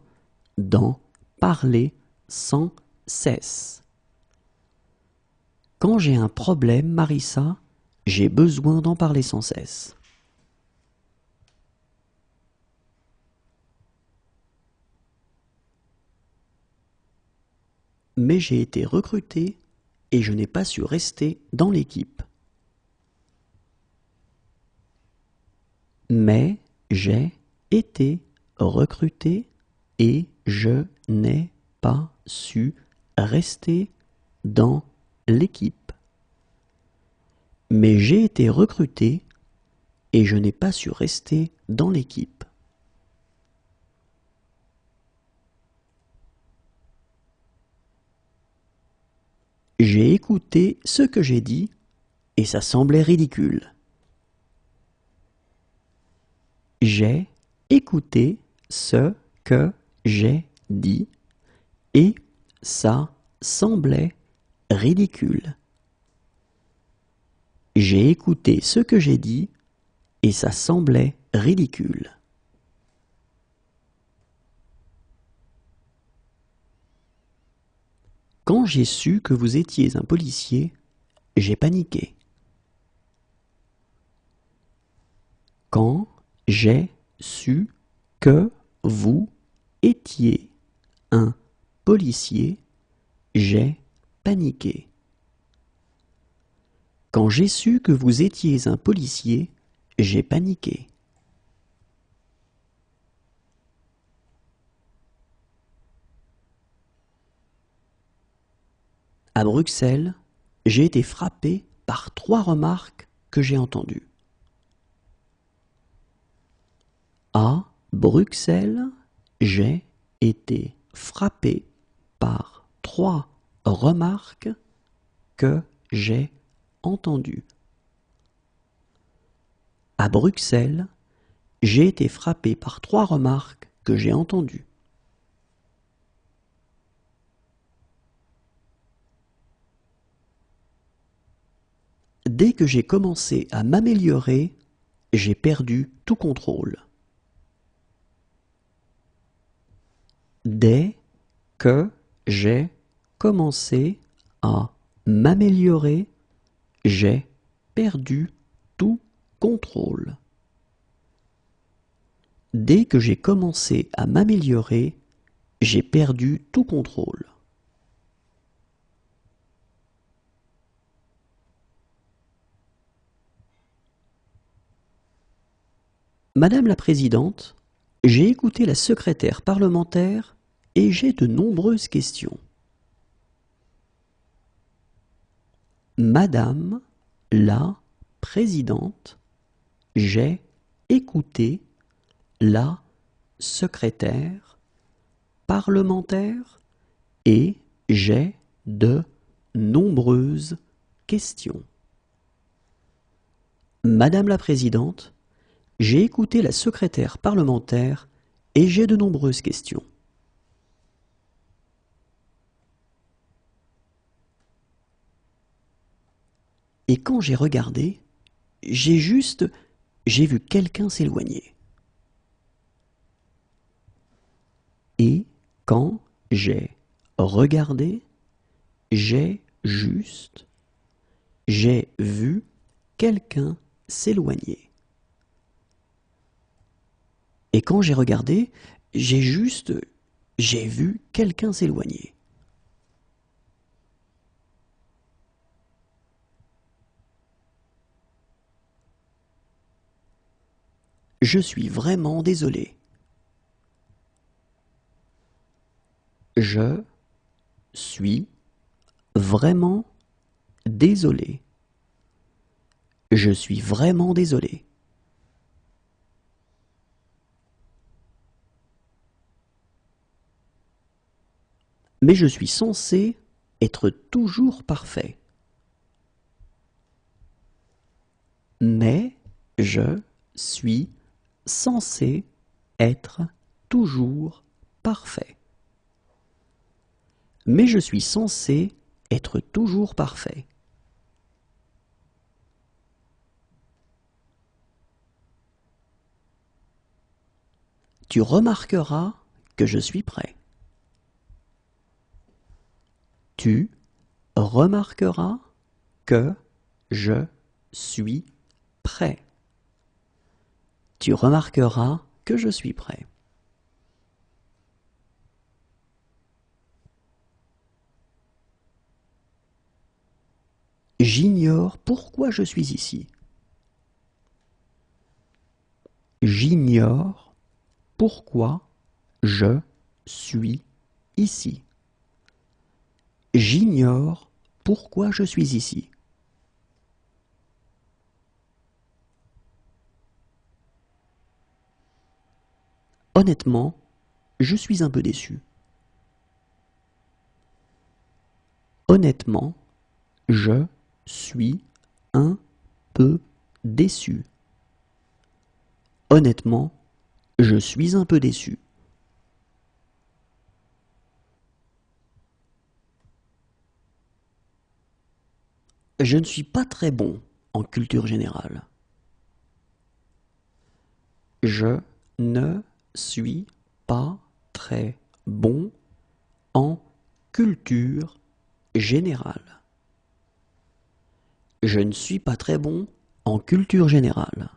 d'en parler sans cesse. Quand j'ai un problème, Marissa, j'ai besoin d'en parler sans cesse. Mais j'ai été recruté et je n'ai pas su rester dans l'équipe. Mais j'ai été recruté et je n'ai pas su rester dans l'équipe. Mais j'ai été recruté et je n'ai pas su rester dans l'équipe. J'ai écouté ce que j'ai dit et ça semblait ridicule. J'ai écouté ce que j'ai dit et ça semblait ridicule. J'ai écouté ce que j'ai dit et ça semblait ridicule. Quand j'ai su que vous étiez un policier, j'ai paniqué. Quand j'ai su que vous étiez un policier, j'ai paniqué. Quand j'ai su que vous étiez un policier, j'ai paniqué. À Bruxelles, j'ai été frappé par 3 remarques que j'ai entendues. À Bruxelles, j'ai été frappé par 3 remarques que j'ai entendues. À Bruxelles, j'ai été frappé par 3 remarques que j'ai entendues. Dès que j'ai commencé à m'améliorer, j'ai perdu tout contrôle. Dès que j'ai commencé à m'améliorer, j'ai perdu tout contrôle. Dès que j'ai commencé à m'améliorer, j'ai perdu tout contrôle. Madame la Présidente, j'ai écouté la secrétaire parlementaire et j'ai de nombreuses questions. Madame la Présidente, j'ai écouté la secrétaire parlementaire et j'ai de nombreuses questions. Madame la Présidente, j'ai écouté la secrétaire parlementaire et j'ai de nombreuses questions. Et quand j'ai regardé, j'ai vu quelqu'un s'éloigner. Et quand j'ai regardé, j'ai vu quelqu'un s'éloigner. Et quand j'ai regardé, j'ai vu quelqu'un s'éloigner. Je suis vraiment désolé. Je suis vraiment désolé. Je suis vraiment désolé. Mais je suis censé être toujours parfait. Mais je suis censé être toujours parfait. Mais je suis censé être toujours parfait. Tu remarqueras que je suis prêt. Tu remarqueras que je suis prêt. Tu remarqueras que je suis prêt. J'ignore pourquoi je suis ici. J'ignore pourquoi je suis ici. J'ignore pourquoi je suis ici. Honnêtement, je suis un peu déçu. Honnêtement, je suis un peu déçu. Honnêtement, je suis un peu déçu. Je ne suis pas très bon en culture générale. Je ne suis pas très bon en culture générale. Je ne suis pas très bon en culture générale.